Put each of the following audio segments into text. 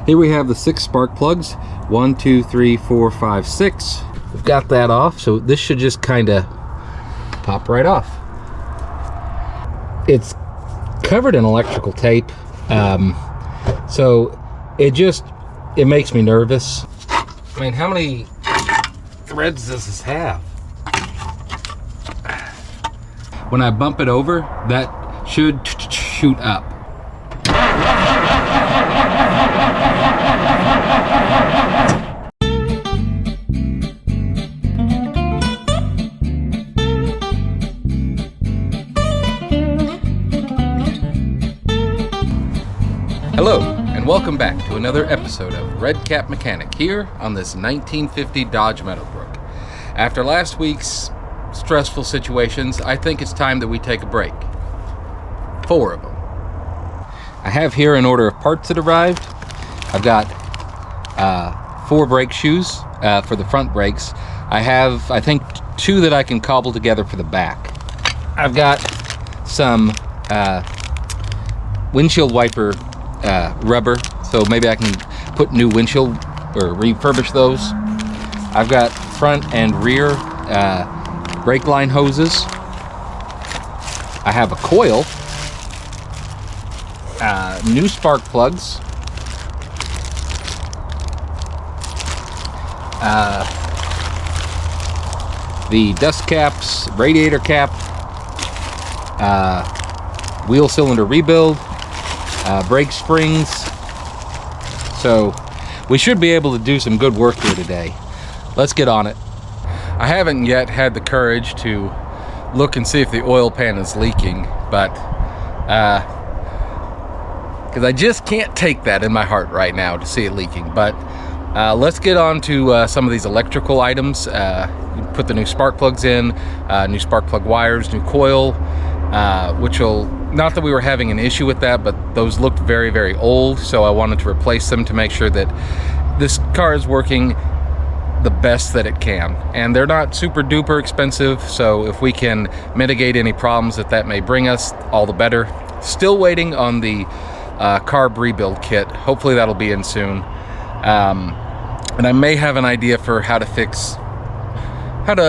Here we have the 6 spark plugs. 1, 2, 3, 4, 5, 6. We've got that off, so this should just kind of pop right off. It's covered in electrical tape, so it makes me nervous. I mean, how many threads does this have? When I bump it over, that should shoot up. Hello, and welcome back to another episode of Red Cap Mechanic here on this 1950 Dodge Meadowbrook. After last week's stressful situations, I think it's time that we take a break. 4 of them. I have here an order of parts that arrived. I've got 4 brake shoes for the front brakes. I have, I think, 2 that I can cobble together for the back. I've got some windshield wiper rubber, so maybe I can put new windshield or refurbish those. I've got front and rear brake line hoses. I have a coil, new spark plugs, the dust caps, radiator cap, wheel cylinder rebuild, brake springs. So we should be able to do some good work here today. Let's get on it. I haven't yet had the courage to look and see if the oil pan is leaking, but because I just can't take that in my heart right now to see it leaking. But let's get on to some of these electrical items. Put the new spark plugs in, new spark plug wires, new coil, which will, not that we were having an issue with that, but those looked very, very old, so I wanted to replace them to make sure that this car is working the best that it can. And they're not super duper expensive, so if we can mitigate any problems that may bring us, all the better. Still waiting on the carb rebuild kit. Hopefully that'll be in soon. And I may have an idea for how to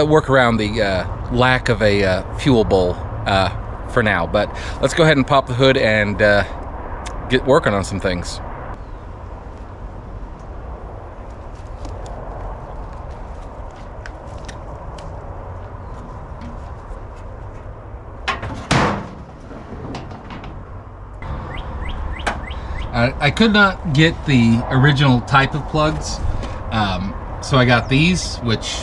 work around the lack of a fuel bowl for now. But let's go ahead and pop the hood and get working on some things. I could not get the original type of plugs, so I got these, which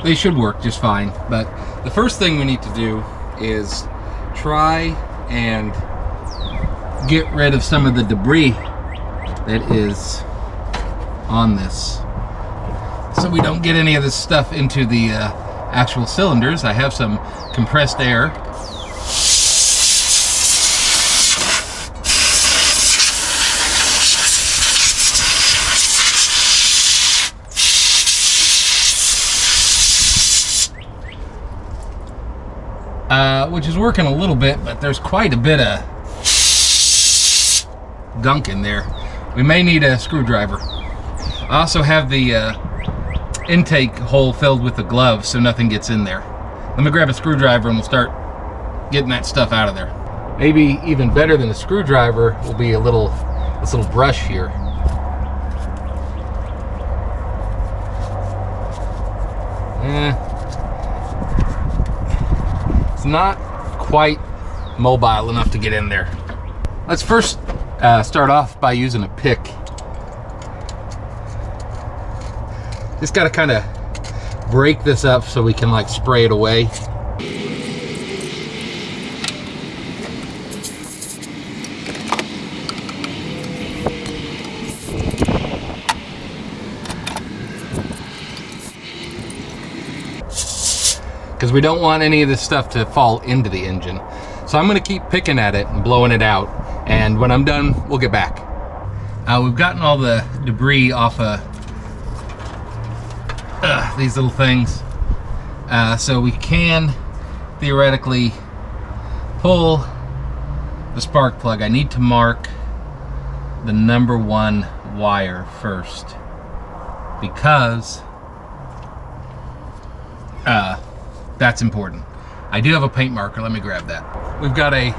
they should work just fine. But the first thing we need to do is try and get rid of some of the debris that is on this, so we don't get any of this stuff into the actual cylinders. I have some compressed air. Which is working a little bit, but there's quite a bit of gunk in there. We may need a screwdriver. I also have the intake hole filled with the gloves so nothing gets in there. Let me grab a screwdriver and we'll start getting that stuff out of there. Maybe even better than a screwdriver will be this little brush here. Not quite mobile enough to get in there. Let's first start off by using a pick. Just got to kind of break this up so we can like spray it away. Because we don't want any of this stuff to fall into the engine. So I'm going to keep picking at it and blowing it out, and when I'm done, we'll get back. We've gotten all the debris off of these little things, so we can theoretically pull the spark plug. I need to mark the number one wire first, because that's important. I do have a paint marker. Let me grab that. We've got a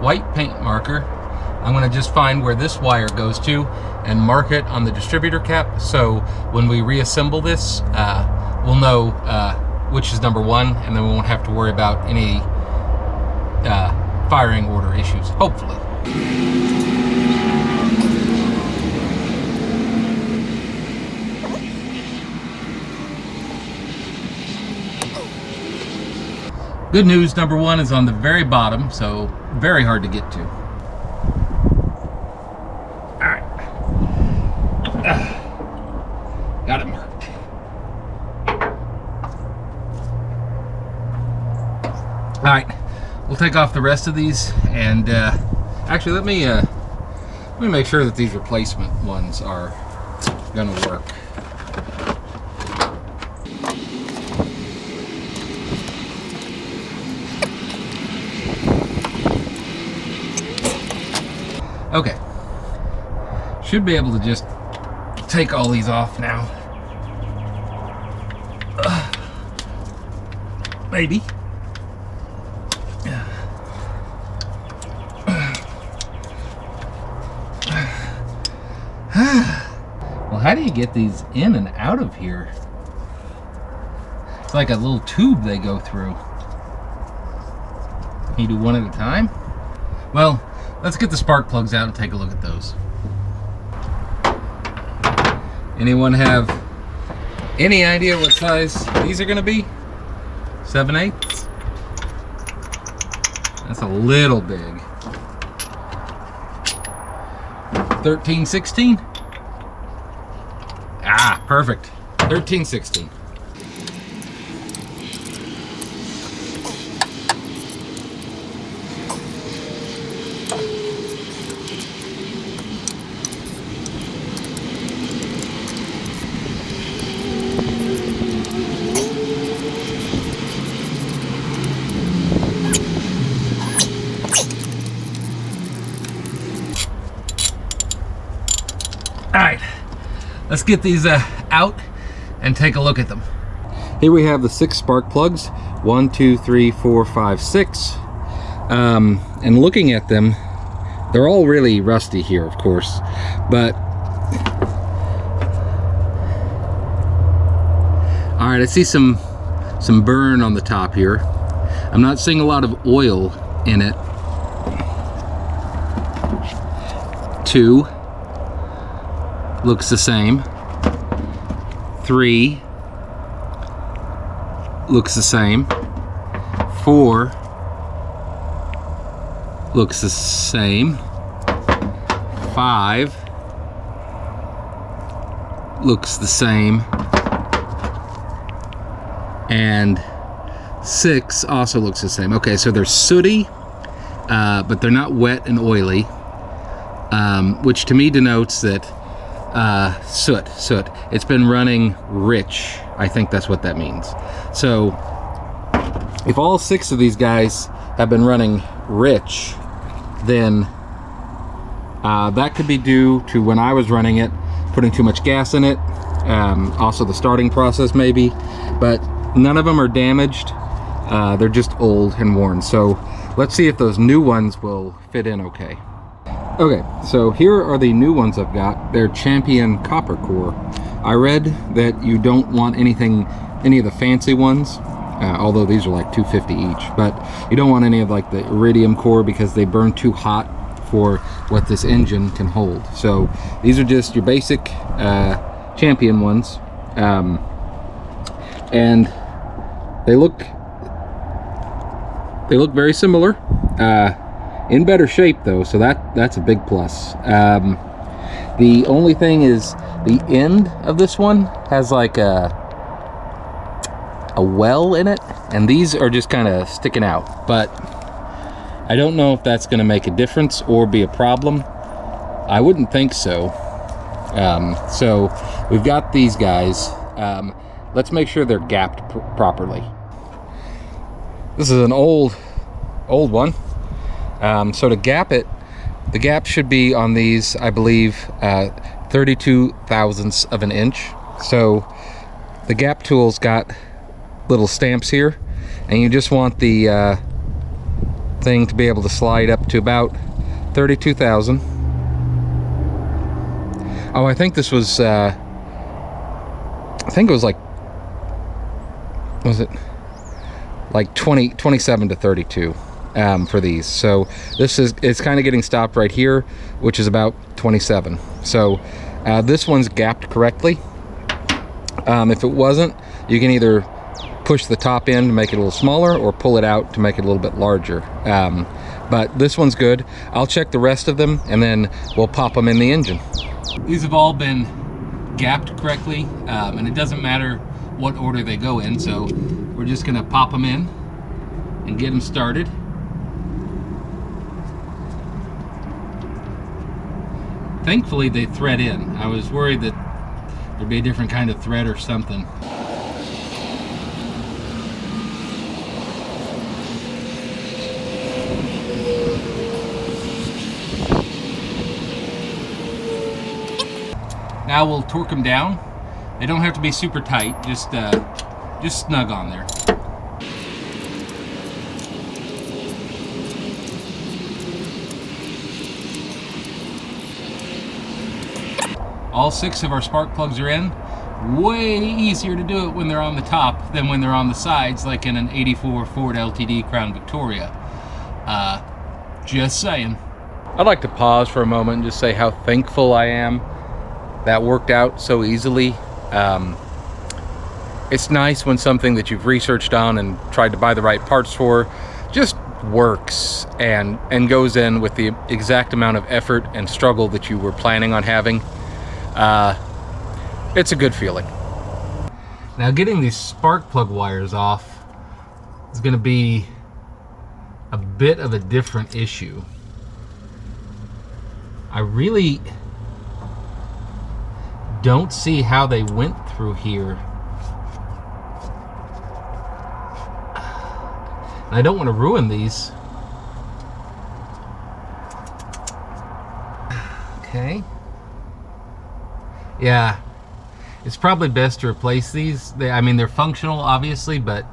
white paint marker. I'm going to just find where this wire goes to and mark it on the distributor cap, so when we reassemble this, we'll know which is number one, and then we won't have to worry about any firing order issues, hopefully. Good news, number one is on the very bottom, so very hard to get to. All right. Got it marked. All right, we'll take off the rest of these, and actually let me make sure that these replacement ones are gonna work. Okay, should be able to just take all these off now. Maybe. Well, how do you get these in and out of here? It's like a little tube they go through. Can you do one at a time? Well, let's get the spark plugs out and take a look at those. Anyone have any idea what size these are going to be? 7/8? That's a little big. 13/16? Ah, perfect. 13/16. All right, let's get these out and take a look at them. Here we have the 6 spark plugs. 1, 2, 3, 4, 5, 6. And looking at them, they're all really rusty here, of course, but all right, I see some burn on the top here. I'm not seeing a lot of oil in it. 2 looks the same. 3 looks the same. 4 looks the same. 5 looks the same. And 6 also looks the same. Okay, so they're sooty, but they're not wet and oily, which to me denotes that soot. It's been running rich. I think that's what that means. So if all 6 of these guys have been running rich, then that could be due to when I was running it, putting too much gas in it. Also the starting process maybe, but none of them are damaged. They're just old and worn. So let's see if those new ones will fit in okay. Okay, so here are the new ones I've got. They're Champion Copper Core. I read that you don't want any of the fancy ones, although these are like $250 each, but you don't want any of like the iridium core because they burn too hot for what this engine can hold. So these are just your basic Champion ones, and they look very similar. In better shape though, so that's a big plus. The only thing is the end of this one has like a well in it, and these are just kind of sticking out, but I don't know if that's going to make a difference or be a problem. I wouldn't think so. So we've got these guys. Let's make sure they're gapped properly. This is an old one. So to gap it, The gap should be on these, I believe, 32 thousandths of an inch. So the gap tool's got little stamps here, and you just want the thing to be able to slide up to about 32 thousand. Oh, I think this was, I think it was like, was it like 27 to 32 for these. So this is, it's kind of getting stopped right here, which is about 27. So this one's gapped correctly. If it wasn't, you can either push the top in to make it a little smaller or pull it out to make it a little bit larger. But this one's good. I'll check the rest of them and then we'll pop them in the engine. These have all been gapped correctly, and it doesn't matter what order they go in, so we're just gonna pop them in and get them started. Thankfully they thread in. I was worried that there'd be a different kind of thread or something. Now we'll torque them down. They don't have to be super tight, just snug on there. All 6 of our spark plugs are in. Way easier to do it when they're on the top than when they're on the sides, like in an 84 Ford LTD Crown Victoria. Just saying. I'd like to pause for a moment and just say how thankful I am that worked out so easily. It's nice when something that you've researched on and tried to buy the right parts for just works and goes in with the exact amount of effort and struggle that you were planning on having. It's a good feeling. Now getting these spark plug wires off is going to be a bit of a different issue. I really don't see how they went through here. And I don't want to ruin these. Okay. Yeah, it's probably best to replace these. I mean, they're functional, obviously, but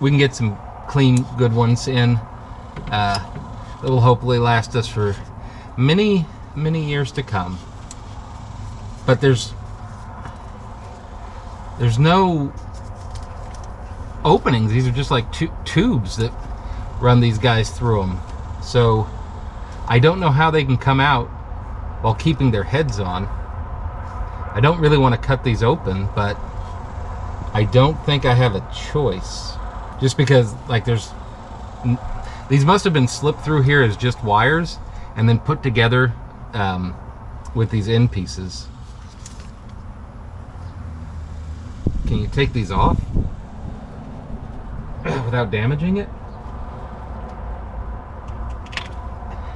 we can get some clean, good ones in that will hopefully last us for many, many years to come. But there's no openings. These are just like tubes that run these guys through them. So I don't know how they can come out while keeping their heads on. I don't really want to cut these open, but I don't think I have a choice. Just because, like, these must have been slipped through here as just wires and then put together with these end pieces. Can you take these off without damaging it?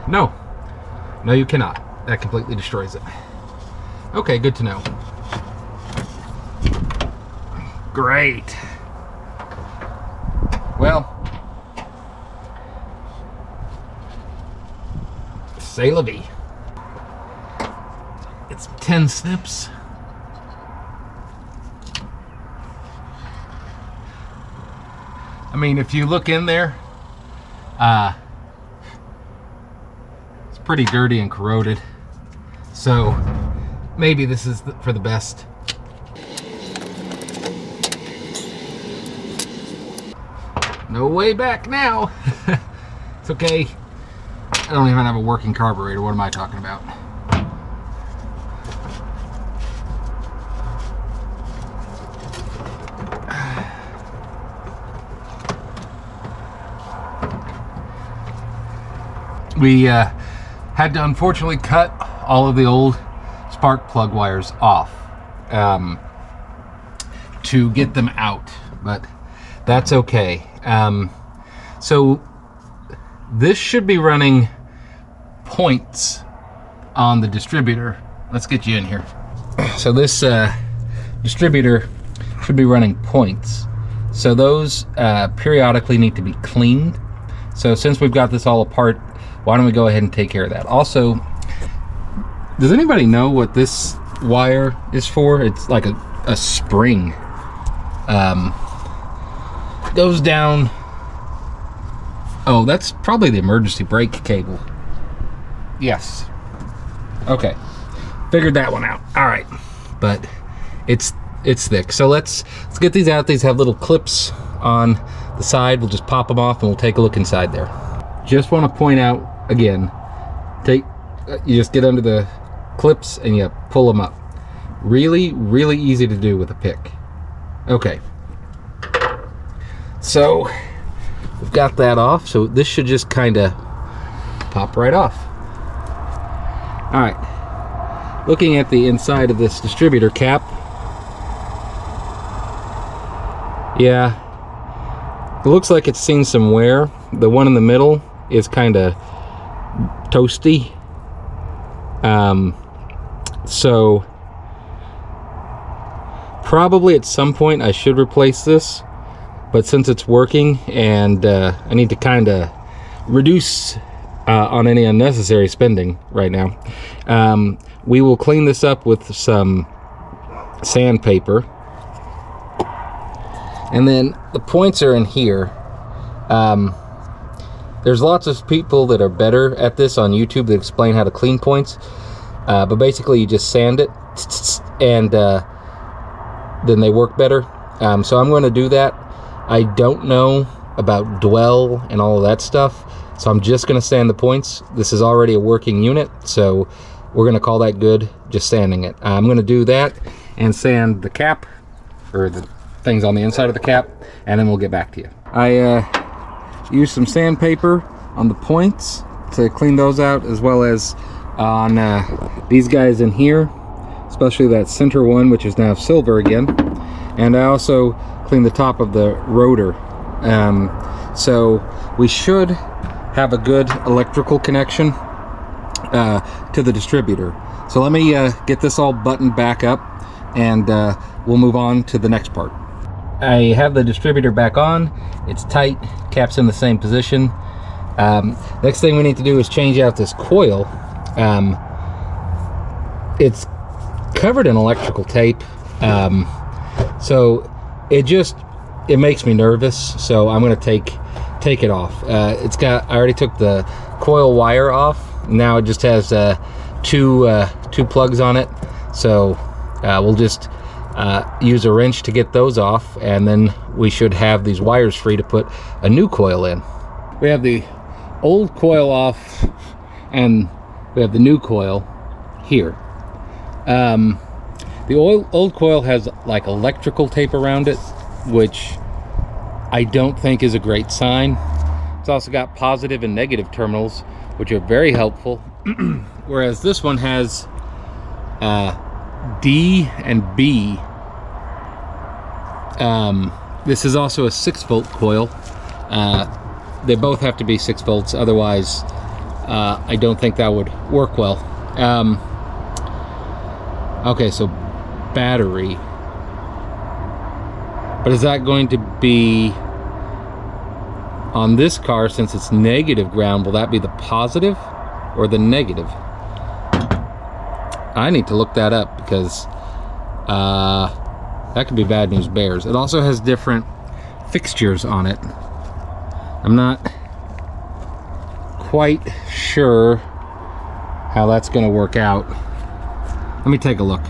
No. No, you cannot. That completely destroys it. Okay, good to know. Great. Well, c'est la vie. It's 10 snips. I mean, if you look in there, it's pretty dirty and corroded. So maybe this is for the best. No way back now. It's okay. I don't even have a working carburetor. What am I talking about? We had to unfortunately cut all of the old spark plug wires off to get them out, but that's okay. So this should be running points on the distributor. Let's get you in here. So this distributor should be running points. So those periodically need to be cleaned. So since we've got this all apart, why don't we go ahead and take care of that? Also, does anybody know what this wire is for? It's like a spring. Goes down. Oh, that's probably the emergency brake cable. Yes. Okay. Figured that one out. All right. But it's thick. So let's get these out. These have little clips on the side. We'll just pop them off and we'll take a look inside there. Just want to point out again, you just get under the clips and you pull them up. Really, really easy to do with a pick. Okay. So we've got that off. So this should just kind of pop right off. All right. Looking at the inside of this distributor cap. Yeah. It looks like it's seen some wear. The one in the middle is kind of toasty. So probably at some point I should replace this, but since it's working and I need to kind of reduce on any unnecessary spending right now, we will clean this up with some sandpaper. And then the points are in here. There's lots of people that are better at this on YouTube that explain how to clean points. But basically you just sand it and then they work better. So I'm going to do that. I don't know about dwell and all of that stuff. So I'm just going to sand the points. This is already a working unit. So we're going to call that good, just sanding it. I'm going to do that and sand the cap, or the things on the inside of the cap, and then we'll get back to you. I used some sandpaper on the points to clean those out, as well as on these guys in here, especially that center one, which is now silver again. And I also cleaned the top of the rotor. So we should have a good electrical connection to the distributor. So let me get this all buttoned back up, and we'll move on to the next part. I have the distributor back on. It's tight, cap's in the same position. Next thing we need to do is change out this coil. It's covered in electrical tape, so it makes me nervous, so I'm going to take it off. I already took the coil wire off. Now it just has two plugs on it, so we'll just use a wrench to get those off, and then we should have these wires free to put a new coil in. We have the old coil off and we have the new coil here. The old coil has like electrical tape around it, which I don't think is a great sign. It's also got positive and negative terminals, which are very helpful. Whereas this one has D and B. This is also a 6-volt coil. They both have to be 6 volts, otherwise I don't think that would work well. Okay, so battery. But is that going to be on this car, since it's negative ground? Will that be the positive or the negative? I need to look that up, because that could be bad news bears. It also has different fixtures on it. I'm not quite sure how that's going to work out. Let me take a look.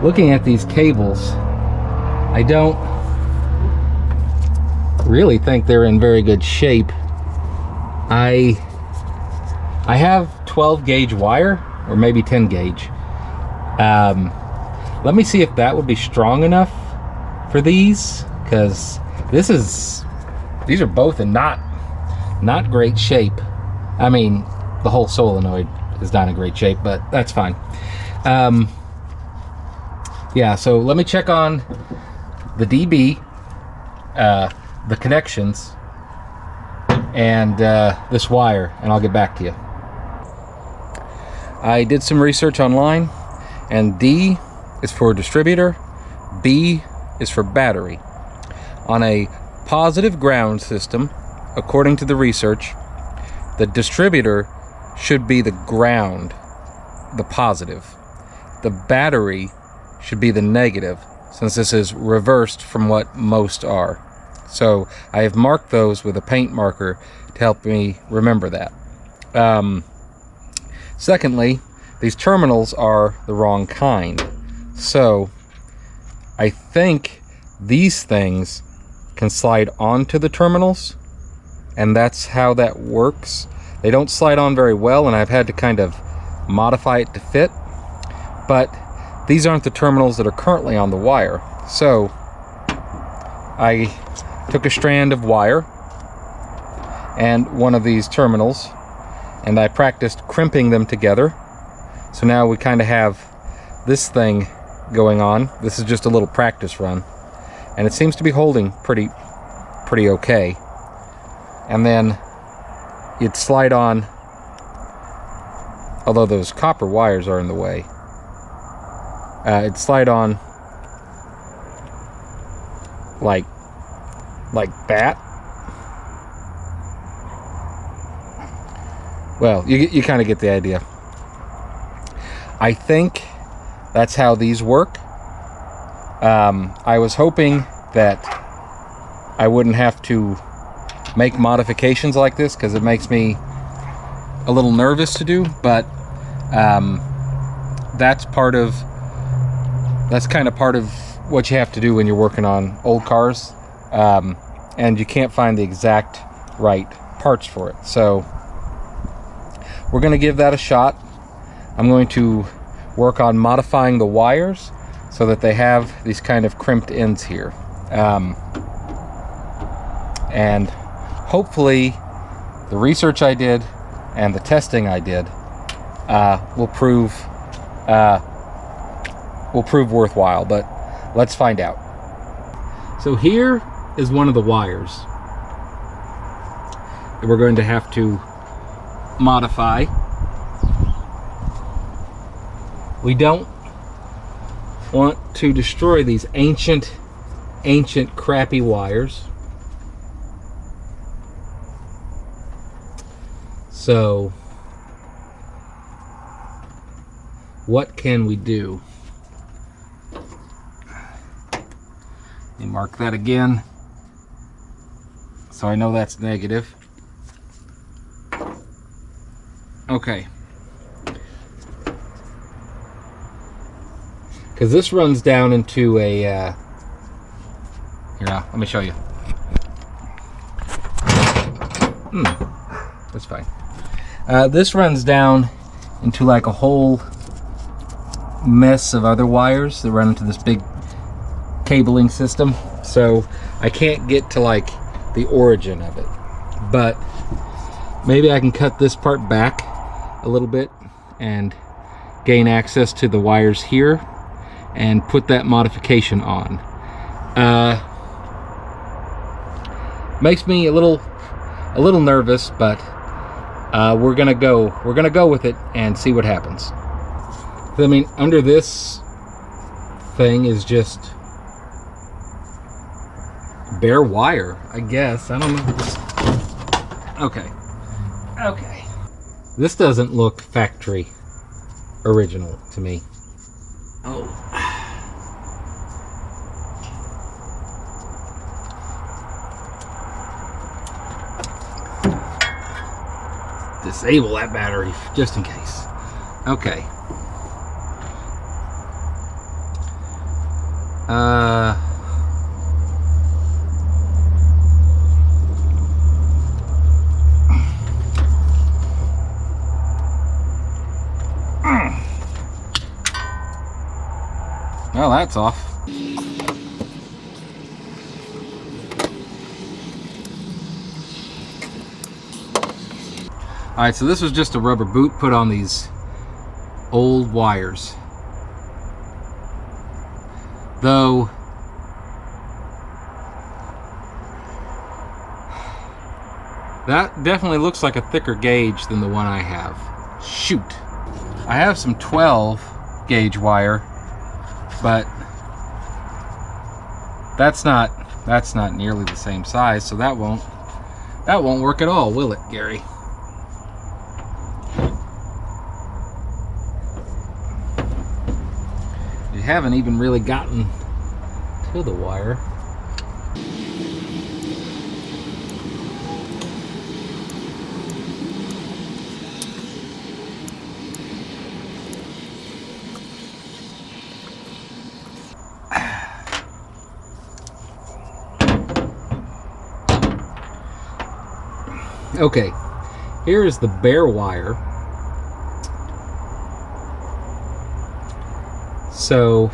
Looking at these cables, I don't really think they're in very good shape. I have 12 gauge wire, or maybe 10 gauge. Let me see if that would be strong enough for these, because these are both in not great shape. I mean, the whole solenoid is not in great shape, but that's fine. Yeah, so let me check on the DB, the connections, and this wire, and I'll get back to you. I did some research online, and D is for distributor, B is for battery. On a positive ground system, according to the research, the distributor should be the ground, the positive. The battery should be the negative, since this is reversed from what most are. So I have marked those with a paint marker to help me remember that. Secondly, these terminals are the wrong kind. So I think these things can slide onto the terminals, and that's how that works. They don't slide on very well, and I've had to kind of modify it to fit, but these aren't the terminals that are currently on the wire. So I took a strand of wire and one of these terminals, and I practiced crimping them together. So now we kind of have this thing going on. This is just a little practice run, and it seems to be holding pretty okay. And then you'd slide on, although those copper wires are in the way, it'd slide on like that. Well, you kind of get the idea. I think that's how these work. I was hoping that I wouldn't have to make modifications like this, because it makes me a little nervous to do, but that's kind of part of what you have to do when you're working on old cars, and you can't find the exact right parts for it. So we're going to give that a shot. I'm going to work on modifying the wires so that they have these kind of crimped ends here, and hopefully the research I did and the testing I did will prove worthwhile, but let's find out. So here is one of the wires that we're going to have to modify. We don't want to destroy these ancient crappy wires. So what can we do? Let me mark that again, so I know that's negative. Okay. Because this runs down into a, here, let me show you. That's fine. This runs down into like a whole mess of other wires that run into this big cabling system. So I can't get to like the origin of it. But maybe I can cut this part back a little bit and gain access to the wires here and put that modification on. Makes me a little nervous, but we're gonna go with it and see what happens. I mean, under this thing is just bare wire, I guess. I don't know. Okay. This doesn't look factory original to me. Oh. Disable that battery just in case. Okay. Well, that's off. Alright, so this was just a rubber boot put on these old wires. Though that definitely looks like a thicker gauge than the one I have. Shoot. I have some 12 gauge wire, but that's not nearly the same size, so that won't work at all, will it, Gary? haven't even really gotten to the wire. Okay, here is the bare wire. So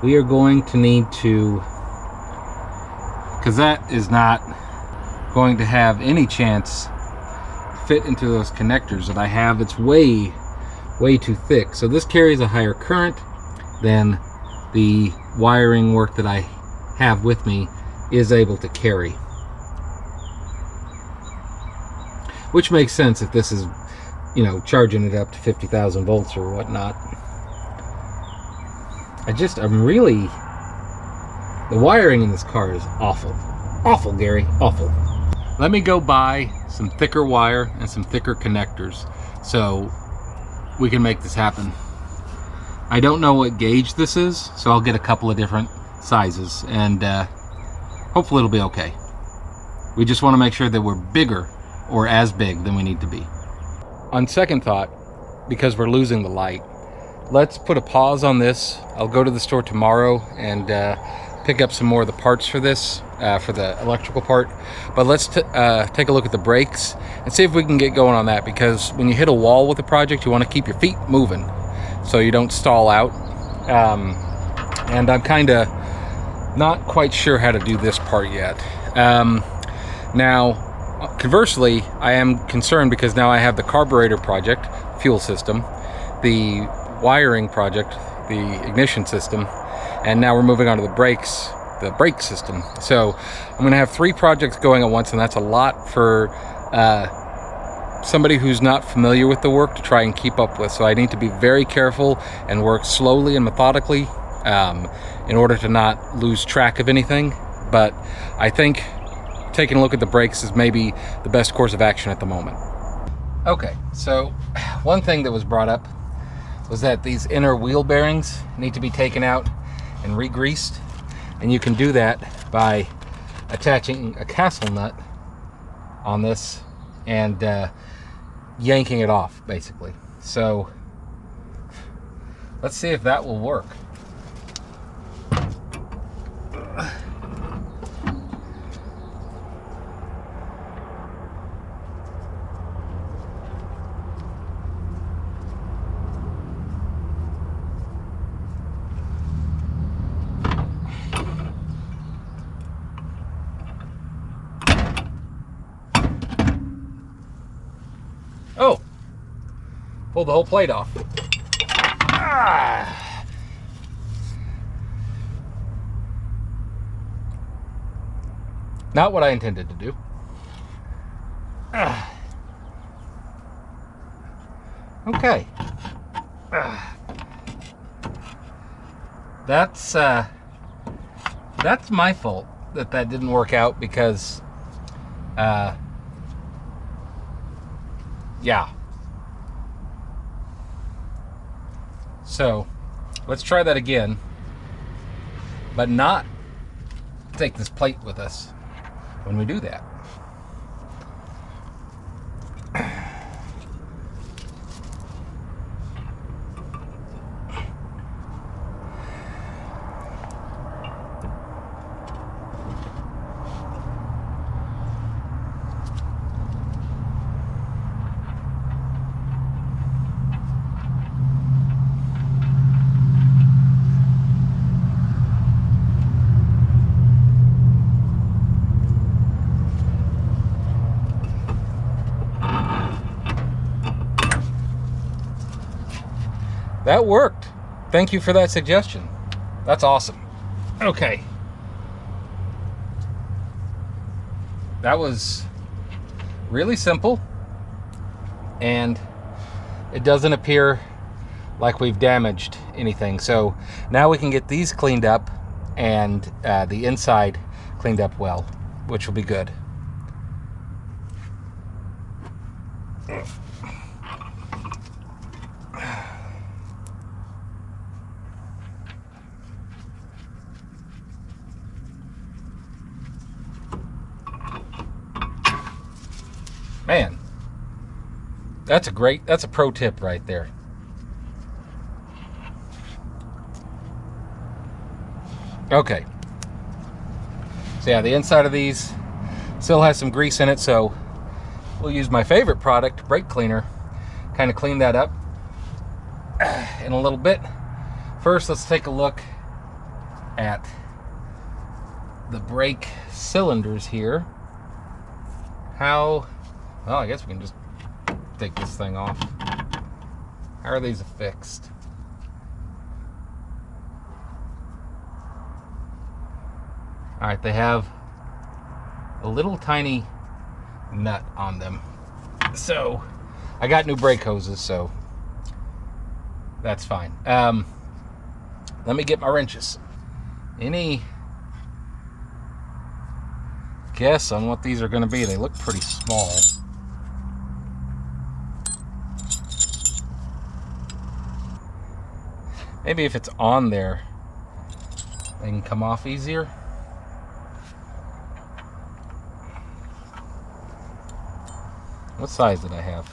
we are going to need to, because that is not going to have any chance to fit into those connectors that I have. It's way too thick. So this carries a higher current than the wiring work that I have with me is able to carry, which makes sense if this is, you know, charging it up to 50,000 volts or whatnot. I'm really, the wiring in this car is awful, Gary, awful. Let me go buy some thicker wire and some thicker connectors so we can make this happen. I don't know what gauge this is, so I'll get a couple of different sizes, and hopefully it'll be okay. We just want to make sure that we're bigger or as big than we need to be. On second thought, because we're losing the light, let's put a pause on this. I'll go to the store tomorrow and pick up some more of the parts for this, for the electrical part. But let's take a look at the brakes and see if we can get going on that, because when you hit a wall with a project, you want to keep your feet moving so you don't stall out. And I'm kind of not quite sure how to do this part yet. Now, conversely, I am concerned because now I have the carburetor project, fuel system, the wiring project, the ignition system, and now we're moving on to the brakes, the brake system. So I'm going to have 3 projects going at once, and that's a lot for somebody who's not familiar with the work to try and keep up with. So I need to be very careful and work slowly and methodically in order to not lose track of anything. But I think taking a look at the brakes is maybe the best course of action at the moment. Okay, so one thing that was brought up was that these inner wheel bearings need to be taken out and re-greased, and you can do that by attaching a castle nut on this and yanking it off, basically. So let's see if that will work. Oh, pulled the whole plate off. Ah. Not what I intended to do. Ah. Okay. Ah. That's my fault that didn't work out, because yeah. So let's try that again, but not take this plate with us when we do that. That worked. Thank you for that suggestion. That's awesome. Okay. That was really simple, and it doesn't appear like we've damaged anything. So now we can get these cleaned up and the inside cleaned up well, which will be good. Man, that's a pro tip right there. Okay. So yeah, the inside of these still has some grease in it, so we'll use my favorite product, brake cleaner, kind of clean that up in a little bit. First, let's take a look at the brake cylinders here. Well, I guess we can just take this thing off. How are these affixed? All right, they have a little tiny nut on them. So I got new brake hoses, so that's fine. Let me get my wrenches. Any guess on what these are going to be? They look pretty small. Maybe if it's on there, they can come off easier. What size did I have?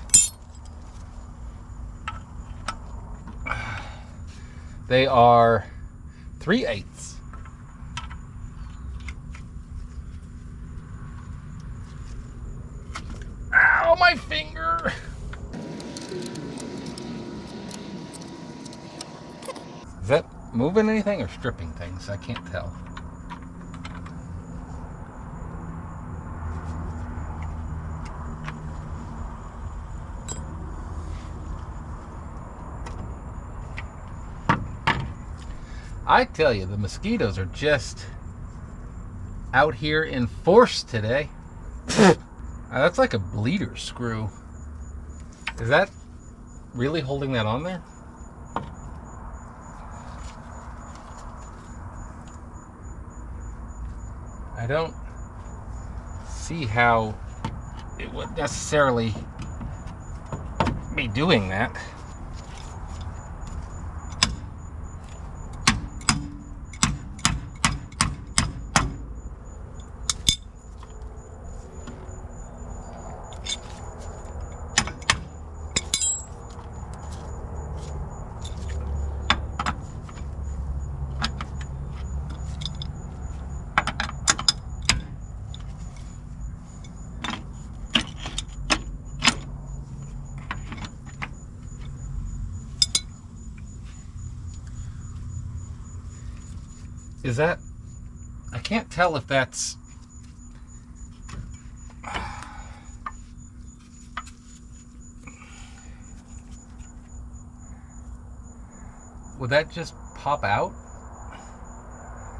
They are 3/8. Ow, my finger! Is that moving anything or stripping things? I can't tell. I tell you, the mosquitoes are just out here in force today. That's like a bleeder screw. Is that really holding that on there? I don't see how it would necessarily be doing that. Is that, I can't tell if that's, would that just pop out?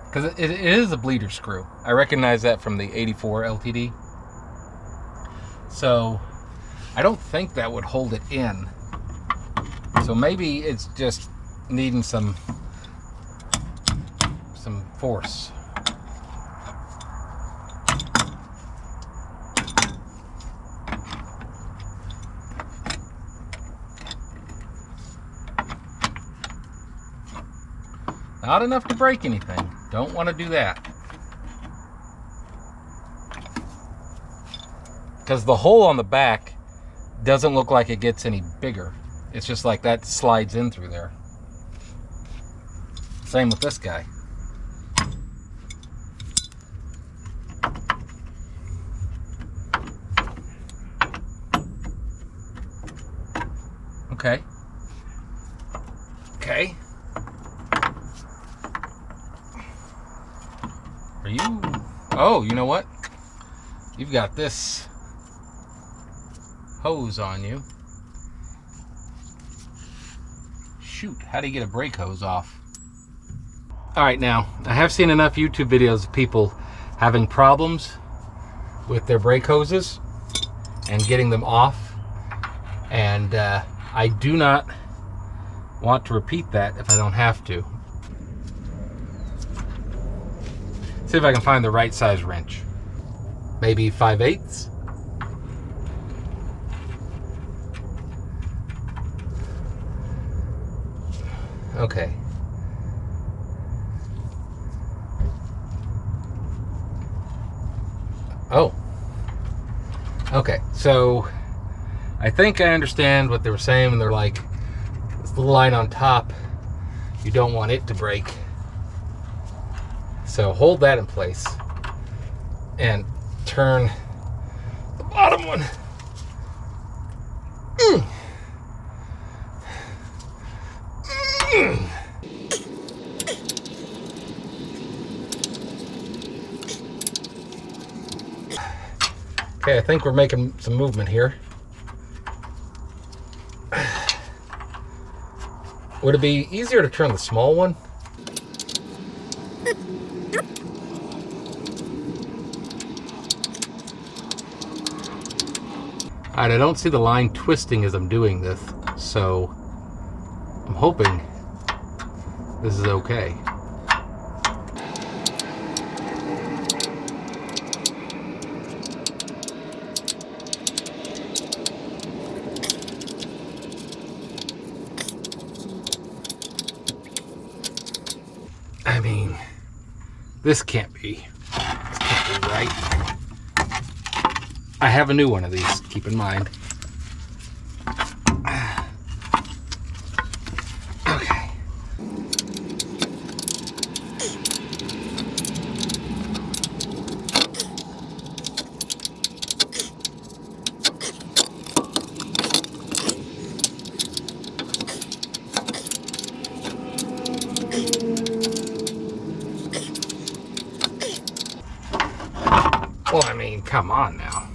Because it is a bleeder screw. I recognize that from the 84 LTD. So I don't think that would hold it in. So maybe it's just needing some force. Not enough to break anything. Don't want to do that. Because the hole on the back doesn't look like it gets any bigger. It's just like that slides in through there. Same with this guy. Okay. Okay. Are you? Oh, you know what? You've got this hose on you. Shoot, how do you get a brake hose off? All right, now, I have seen enough YouTube videos of people having problems with their brake hoses and getting them off. And I do not want to repeat that if I don't have to. See if I can find the right size wrench. Maybe 5/8. Okay. Oh. Okay, so I think I understand what they were saying when they're like, this little line on top, you don't want it to break. So hold that in place and turn the bottom one. Okay, I think we're making some movement here. Would it be easier to turn the small one? Alright, I don't see the line twisting as I'm doing this, so I'm hoping this is okay. I mean, this can't be right. I have a new one of these, keep in mind. Okay. Well, I mean, come on now.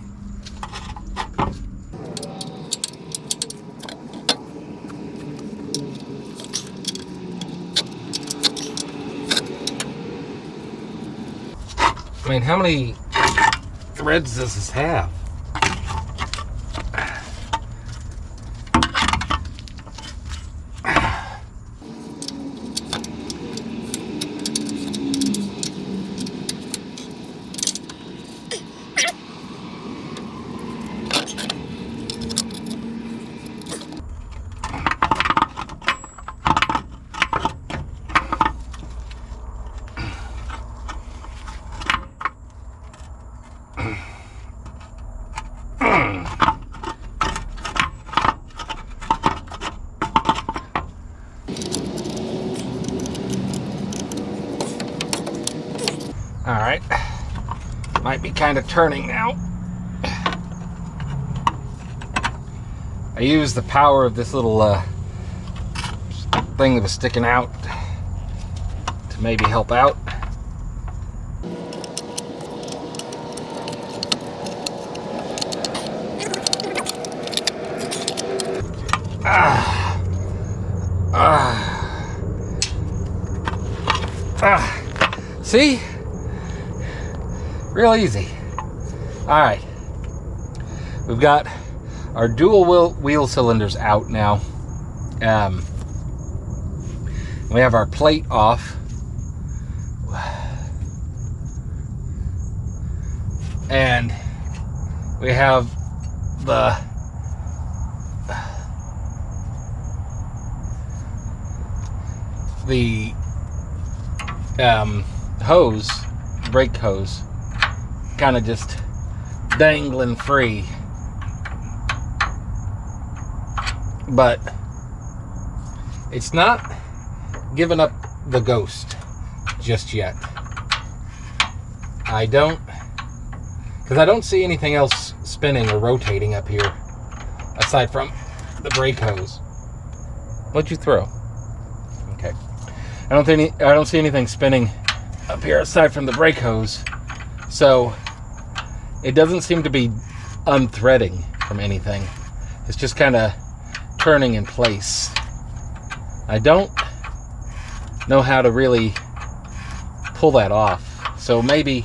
I mean, how many threads does this have? All right, might be kind of turning now. I used the power of this little thing that was sticking out to maybe help out. See? Real easy. All right, we've got our dual wheel cylinders out now. We have our plate off, and we have the hose, brake hose, kind of just dangling free. But it's not giving up the ghost just yet. I don't see anything else spinning or rotating up here aside from the brake hose. What'd you throw? Okay. I don't see anything spinning up here aside from the brake hose. So it doesn't seem to be unthreading from anything. It's just kind of turning in place. I don't know how to really pull that off. So maybe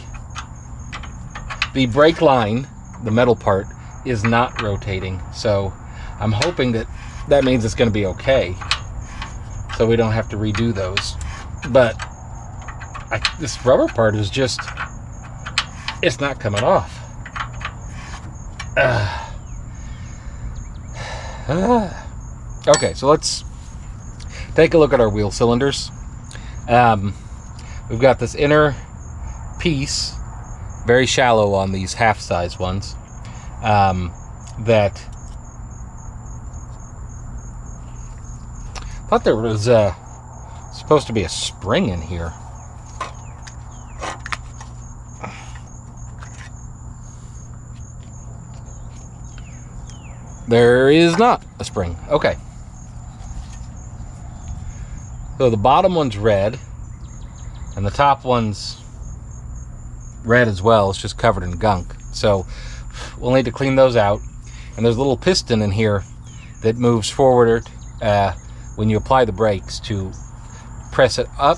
the brake line, the metal part, is not rotating. So I'm hoping that means it's going to be okay. So we don't have to redo those. But this rubber part is just, it's not coming off. Okay, so let's take a look at our wheel cylinders. We've got this inner piece, very shallow on these half-size ones, that I thought there was supposed to be a spring in here. There is not a spring. Okay. So the bottom one's red, and the top one's red as well. It's just covered in gunk. So we'll need to clean those out. And there's a little piston in here that moves forward when you apply the brakes to press it up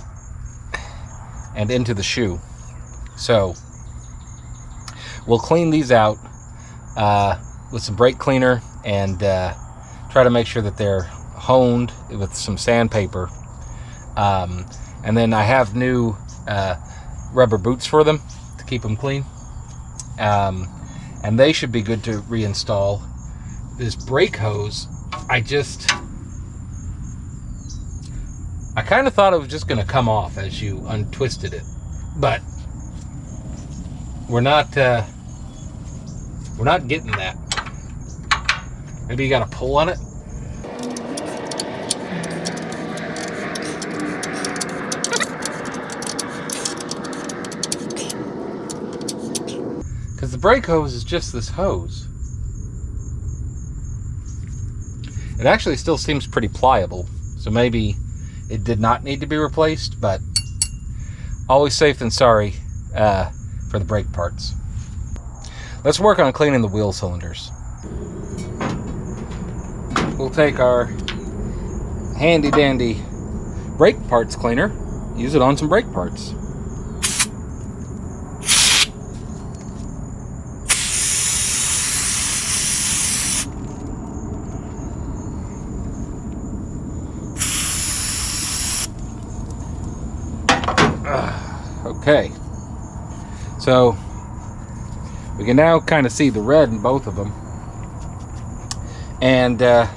and into the shoe. So we'll clean these out with some brake cleaner and try to make sure that they're honed with some sandpaper. And then I have new rubber boots for them to keep them clean. And they should be good to reinstall. This brake hose, I kind of thought it was just going to come off as you untwisted it, but we're not getting that. Maybe you got to pull on it. Because the brake hose is just this hose. It actually still seems pretty pliable, so maybe it did not need to be replaced, but always safe than sorry for the brake parts. Let's work on cleaning the wheel cylinders. We'll take our handy dandy brake parts cleaner, use it on some brake parts. Okay, so we can now kind of see the red in both of them. And let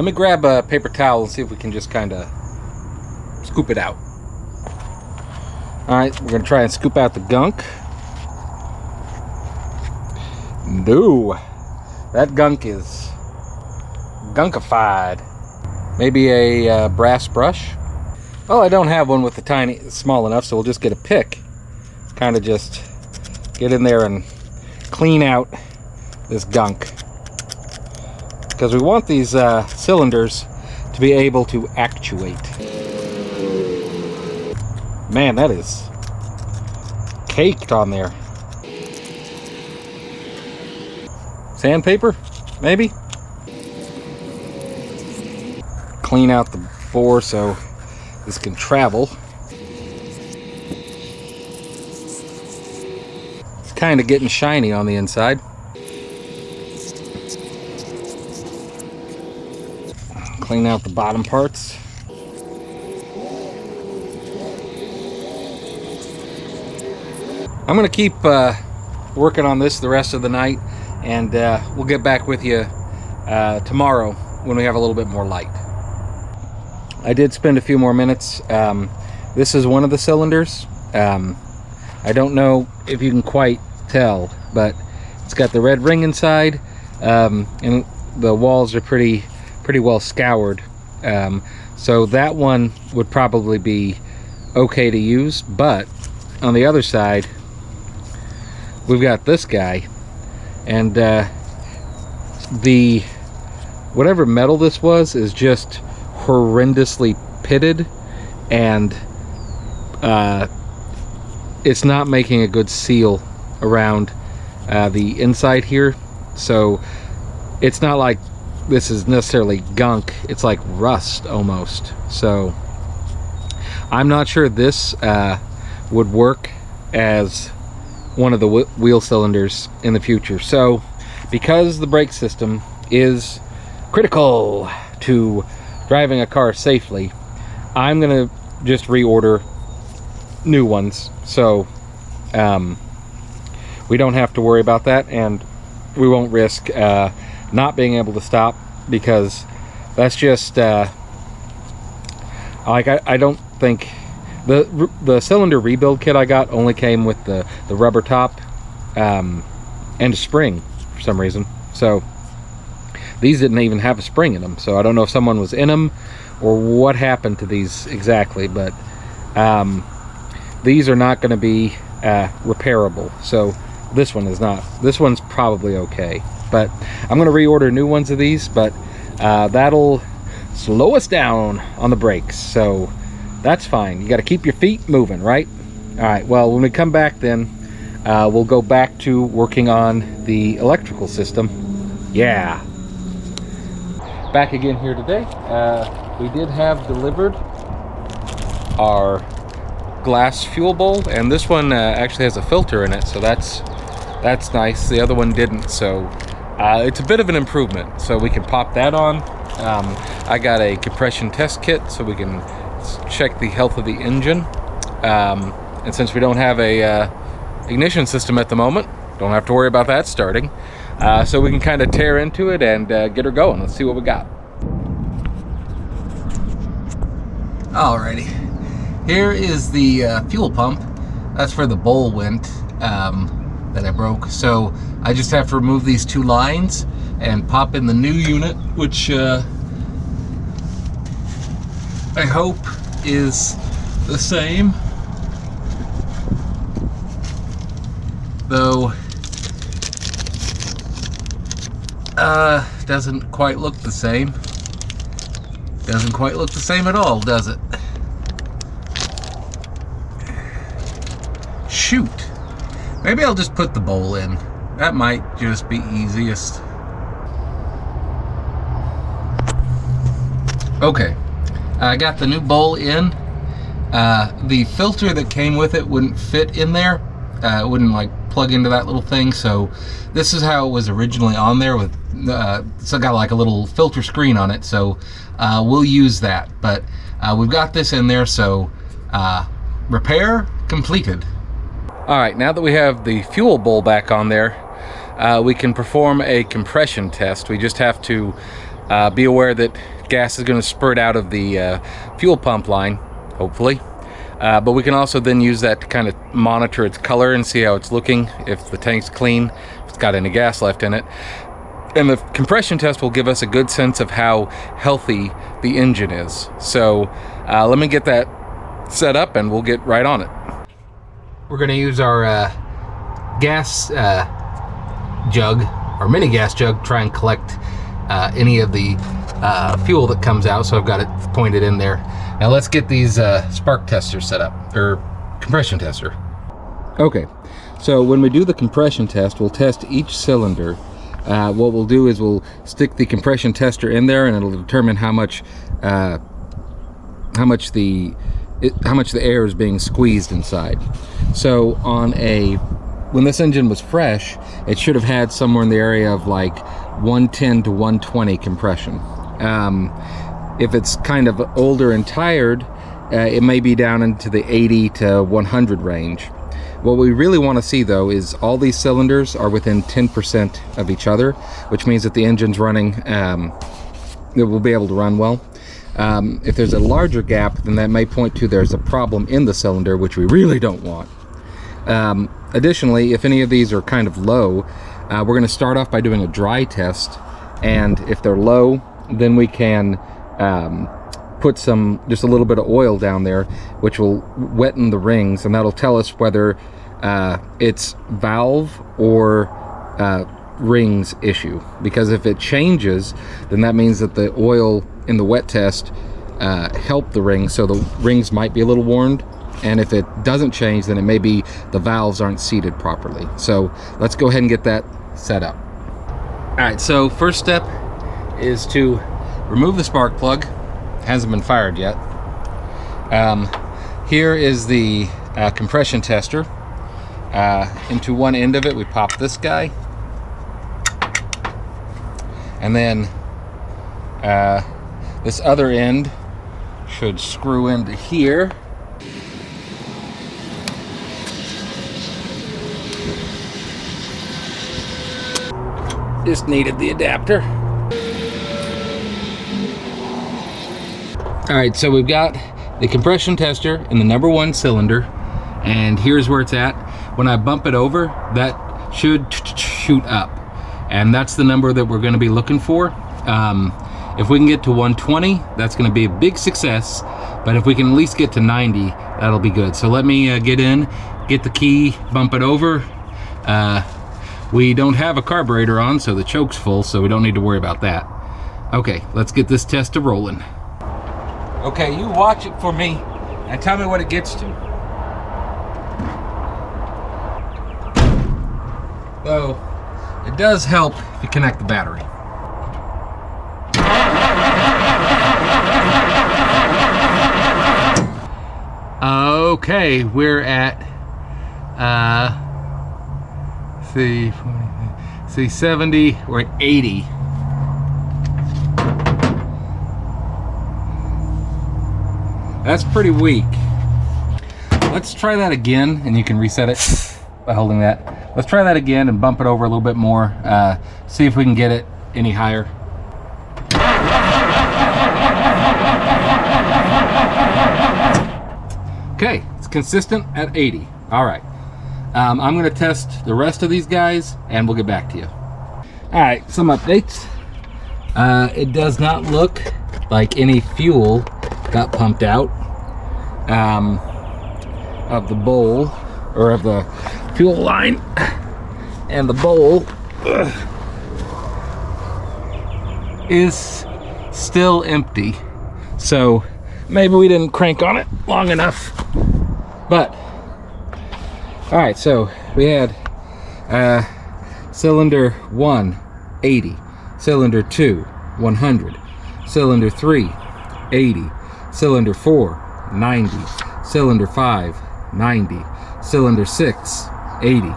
me grab a paper towel and see if we can just kind of scoop it out. Alright, we're going to try and scoop out the gunk. No, that gunk is gunkified. Maybe a brass brush. Well, I don't have one with the small enough, so we'll just get a pick. Kind of just get in there and clean out this gunk. Because we want these cylinders to be able to actuate. Man, that is caked on there. Sandpaper, maybe? Clean out the bore so this can travel. It's kind of getting shiny on the inside. Clean out the bottom parts. I'm going to keep working on this the rest of the night, and we'll get back with you tomorrow when we have a little bit more light. I did spend a few more minutes. This is one of the cylinders. I don't know if you can quite tell, but it's got the red ring inside, and the walls are pretty well scoured. So that one would probably be okay to use, but on the other side we've got this guy, and the whatever metal this was is just horrendously pitted, and it's not making a good seal around the inside here. So it's not like this is necessarily gunk, it's like rust almost. So I'm not sure this would work as one of the wheel cylinders in the future. So because the brake system is critical to driving a car safely, I'm gonna just reorder new ones, so we don't have to worry about that, and we won't risk not being able to stop, because that's just like I don't think the cylinder rebuild kit I got only came with the rubber top, and a spring for some reason. So these didn't even have a spring in them, so I don't know if someone was in them or what happened to these exactly, but these are not going to be repairable. So this one is not. This one's probably okay, but I'm going to reorder new ones of these, but that'll slow us down on the brakes, so that's fine. You got to keep your feet moving, right? All right, well, when we come back then, we'll go back to working on the electrical system. Yeah. Back again here today. We did have delivered our glass fuel bowl, and this one actually has a filter in it, so that's nice. The other one didn't, so it's a bit of an improvement. So we can pop that on. I got a compression test kit so we can check the health of the engine. And since we don't have a ignition system at the moment, don't have to worry about that starting. So we can kind of tear into it and get her going. Let's see what we got. Alrighty, here is the fuel pump. That's where the bowl went that I broke. So I just have to remove these two lines and pop in the new unit, which I hope is the same. Though doesn't quite look the same. Doesn't quite look the same at all, does it? Shoot. Maybe I'll just put the bowl in. That might just be easiest. Okay, I got the new bowl in. The filter that came with it wouldn't fit in there. It wouldn't like plug into that little thing, so this is how it was originally on there with it's got like a little filter screen on it, so we'll use that. But we've got this in there, so repair completed. All right, now that we have the fuel bowl back on there, we can perform a compression test. We just have to be aware that gas is going to spurt out of the fuel pump line, hopefully. But we can also then use that to kind of monitor its color and see how it's looking, if the tank's clean, if it's got any gas left in it. And the compression test will give us a good sense of how healthy the engine is. So let me get that set up and we'll get right on it. We're going to use our gas jug, or mini gas jug, try and collect any of the fuel that comes out. So I've got it pointed in there. Now let's get these spark testers set up, or compression tester. Okay, so when we do the compression test, we'll test each cylinder. What we'll do is we'll stick the compression tester in there, and it'll determine how much the air is being squeezed inside. So when this engine was fresh, it should have had somewhere in the area of like 110 to 120 compression. If it's kind of older and tired, it may be down into the 80 to 100 range. What we really want to see though is all these cylinders are within 10% of each other, which means that the engine's running, it will be able to run well. If there's a larger gap, then that may point to there's a problem in the cylinder, which we really don't want. Additionally, if any of these are kind of low, we're going to start off by doing a dry test, and if they're low, then we can put just a little bit of oil down there, which will wetten the rings, and that'll tell us whether it's valve or rings issue. Because if it changes, then that means that the oil in the wet test helped the rings, so the rings might be a little worn. And if it doesn't change, then it may be the valves aren't seated properly. So let's go ahead and get that set up. All right, so first step is to remove the spark plug. Hasn't been fired yet. Here is the compression tester. Into one end of it, we pop this guy. And then this other end should screw into here. Just needed the adapter. All right, so we've got the compression tester in the number 1 cylinder, and here's where it's at. When I bump it over, that should shoot up, and that's the number that we're going to be looking for. If we can get to 120, that's going to be a big success, but if we can at least get to 90, that'll be good. So let me get in, get the key, bump it over. We don't have a carburetor on, so the choke's full, so we don't need to worry about that. Okay, let's get this tester rolling. Okay, you watch it for me and tell me what it gets to. So, it does help if you connect the battery. Okay, we're at see 70, we're at 80. That's pretty weak. Let's try that again, and you can reset it by holding that. Let's try that again and bump it over a little bit more. See if we can get it any higher. Okay, it's consistent at 80. All right. I'm going to test the rest of these guys, and we'll get back to you. All right, some updates. It does not look like any fuel got pumped out of the bowl, or of the fuel line, and the bowl is still empty. So maybe we didn't crank on it long enough. But all right, so we had cylinder 1 80, cylinder 2 100, cylinder 3 80, cylinder 4 90, cylinder 5 90, cylinder 6 80,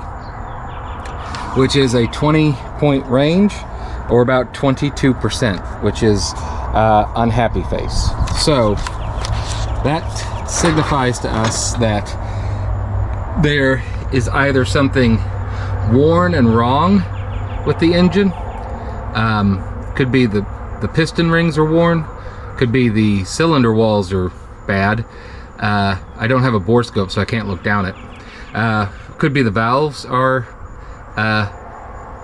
which is a 20-point range, or about 22%, which is unhappy face. So that signifies to us that there is either something worn and wrong with the engine. Could be the piston rings are worn, could be the cylinder walls are bad. I don't have a bore scope, so I can't look down it. Could be the valves are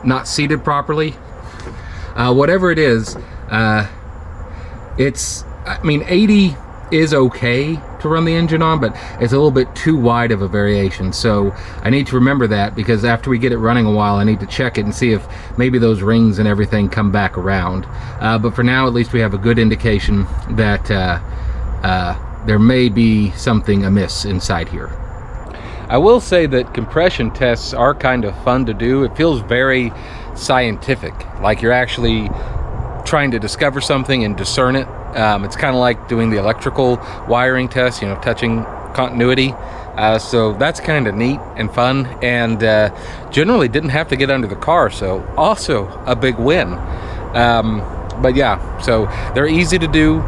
not seated properly. Whatever it is, I mean, 80 is okay to run the engine on, but it's a little bit too wide of a variation. So I need to remember that, because after we get it running a while, I need to check it and see if maybe those rings and everything come back around. But for now, at least we have a good indication that there may be something amiss inside here. I will say that compression tests are kind of fun to do. It feels very scientific, like you're actually trying to discover something and discern it. It's kind of like doing the electrical wiring test, you know, touching continuity. So that's kind of neat and fun, and generally didn't have to get under the car, so also a big win. But yeah, so they're easy to do.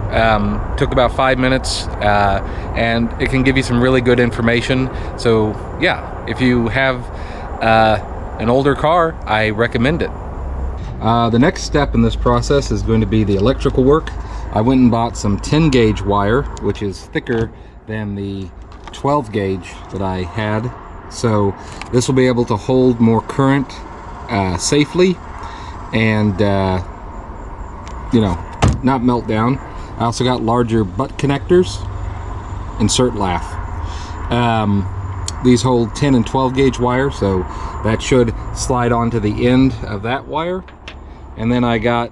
Took about 5 minutes, and it can give you some really good information. So yeah, if you have an older car, I recommend it. The next step in this process is going to be the electrical work. I went and bought some 10 gauge wire, which is thicker than the 12 gauge that I had. So this will be able to hold more current safely, and you know, not melt down. I also got larger butt connectors. Insert laugh. These hold 10 and 12 gauge wire, so that should slide onto the end of that wire. And then I got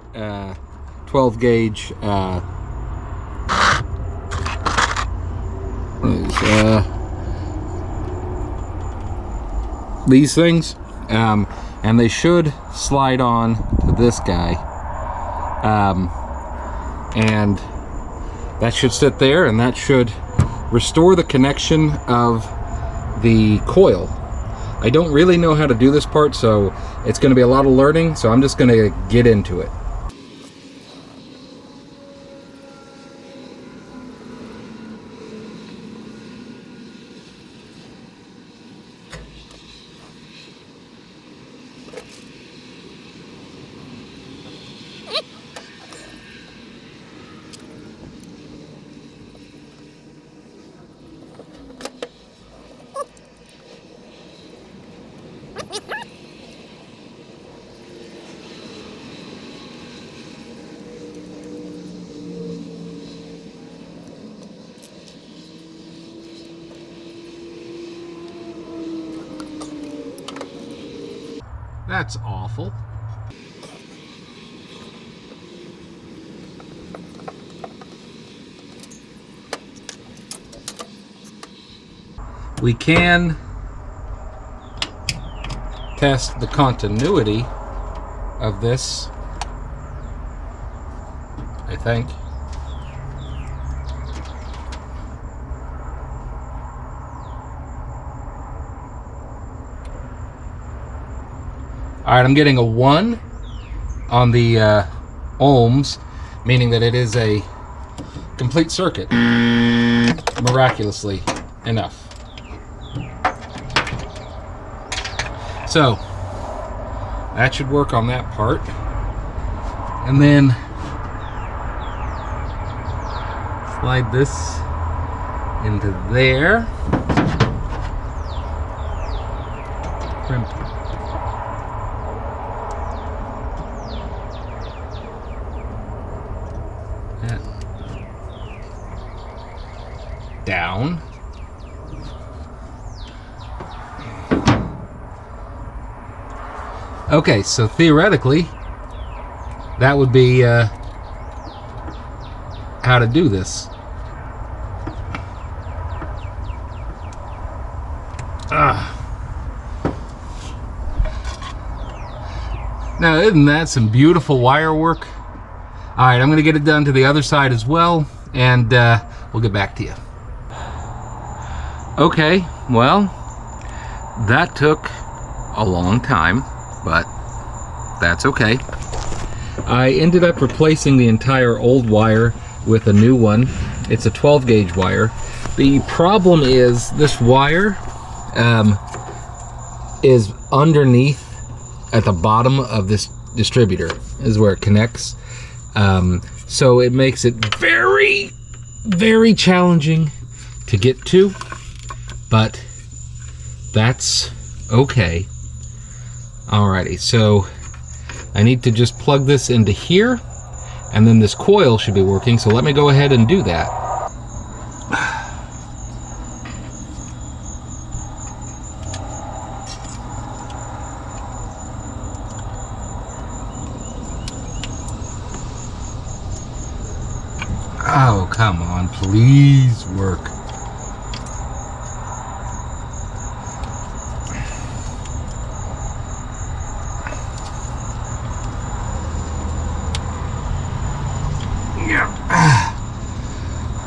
12 gauge these things, and they should slide on to this guy, and that should sit there, and that should restore the connection of the coil. I don't really know how to do this part, so it's going to be a lot of learning, so I'm just going to get into it. That's awful. We can test the continuity of this, I think. All right, I'm getting a 1 on the ohms, meaning that it is a complete circuit, miraculously enough. So that should work on that part. And then slide this into there. Crimping. Down. Okay, so theoretically, that would be how to do this. Now, isn't that some beautiful wire work? All right, I'm going to get it done to the other side as well, and we'll get back to you. Okay, well, that took a long time, but that's okay. I ended up replacing the entire old wire with a new one. It's a 12 gauge wire. The problem is this wire is underneath at the bottom of this distributor is where it connects. So it makes it very, very challenging to get to, but that's okay. Alrighty, so I need to just plug this into here, and then this coil should be working, so let me go ahead and do that. Oh, come on, please work.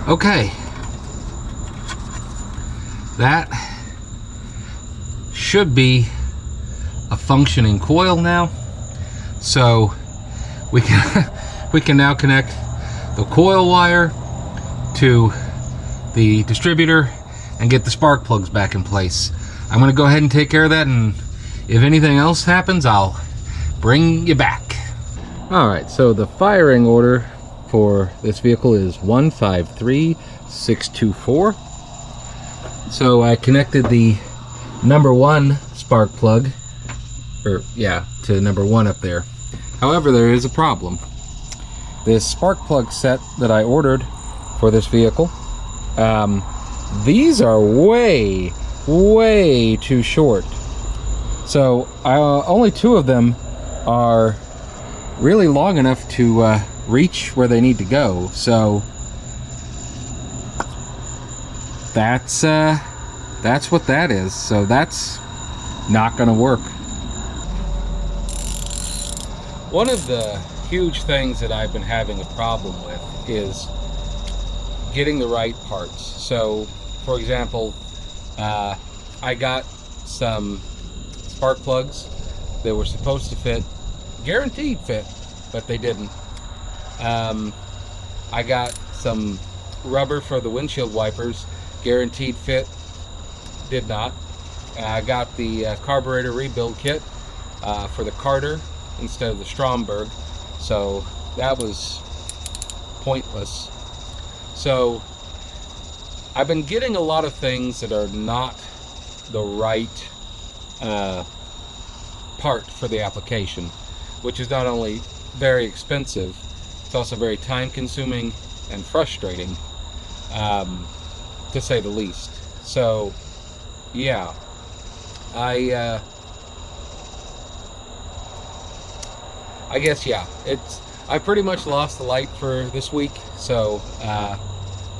Okay, that should be a functioning coil now, so we can now connect the coil wire to the distributor and get the spark plugs back in place. I'm going to go ahead and take care of that, and if anything else happens, I'll bring you back. Alright, so the firing order for this vehicle is 153624. So I connected the number 1 spark plug, to number 1 up there. However, there is a problem. This spark plug set that I ordered for this vehicle, these are way too short. So only 2 of them are really long enough to reach where they need to go. So that's what that is. So that's not gonna work. One of the huge things that I've been having a problem with is getting the right parts. So for example, I got some spark plugs that were supposed to fit, guaranteed fit, but they didn't. I got some rubber for the windshield wipers, guaranteed fit, did not. I got the carburetor rebuild kit for the Carter instead of the Stromberg, so that was pointless. So I've been getting a lot of things that are not the right part for the application, which is not only very expensive, it's also very time consuming and frustrating, to say the least. So yeah, I guess, yeah, I pretty much lost the light for this week, so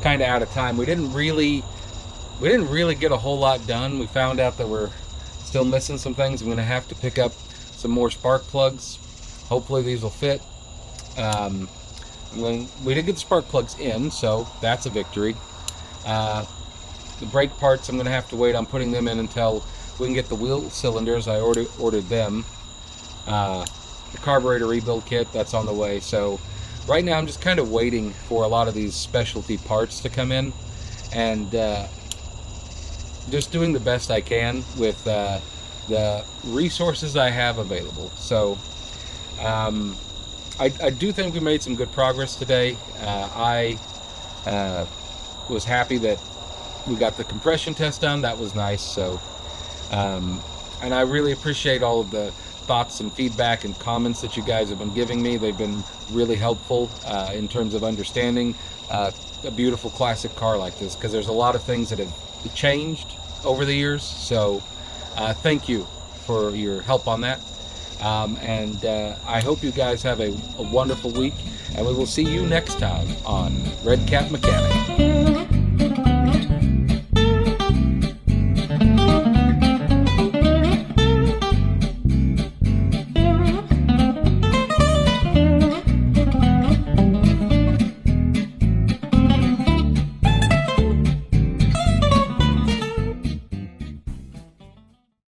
kind of out of time. We didn't really get a whole lot done. We found out that we're still missing some things. I'm going to have to pick up some more spark plugs. Hopefully these will fit. We did get the spark plugs in, so that's a victory. The brake parts, I'm going to have to wait on putting them in until we can get the wheel cylinders. I ordered them. The carburetor rebuild kit, that's on the way. So right now I'm just kind of waiting for a lot of these specialty parts to come in, and just doing the best I can with the resources I have available. So I do think we made some good progress today. I was happy that we got the compression test done. That was nice. So and I really appreciate all of the thoughts and feedback and comments that you guys have been giving me. They've been really helpful in terms of understanding a beautiful classic car like this, because there's a lot of things that have changed over the years. So thank you for your help on that. And I hope you guys have a wonderful week, and we will see you next time on Red Cap Mechanics.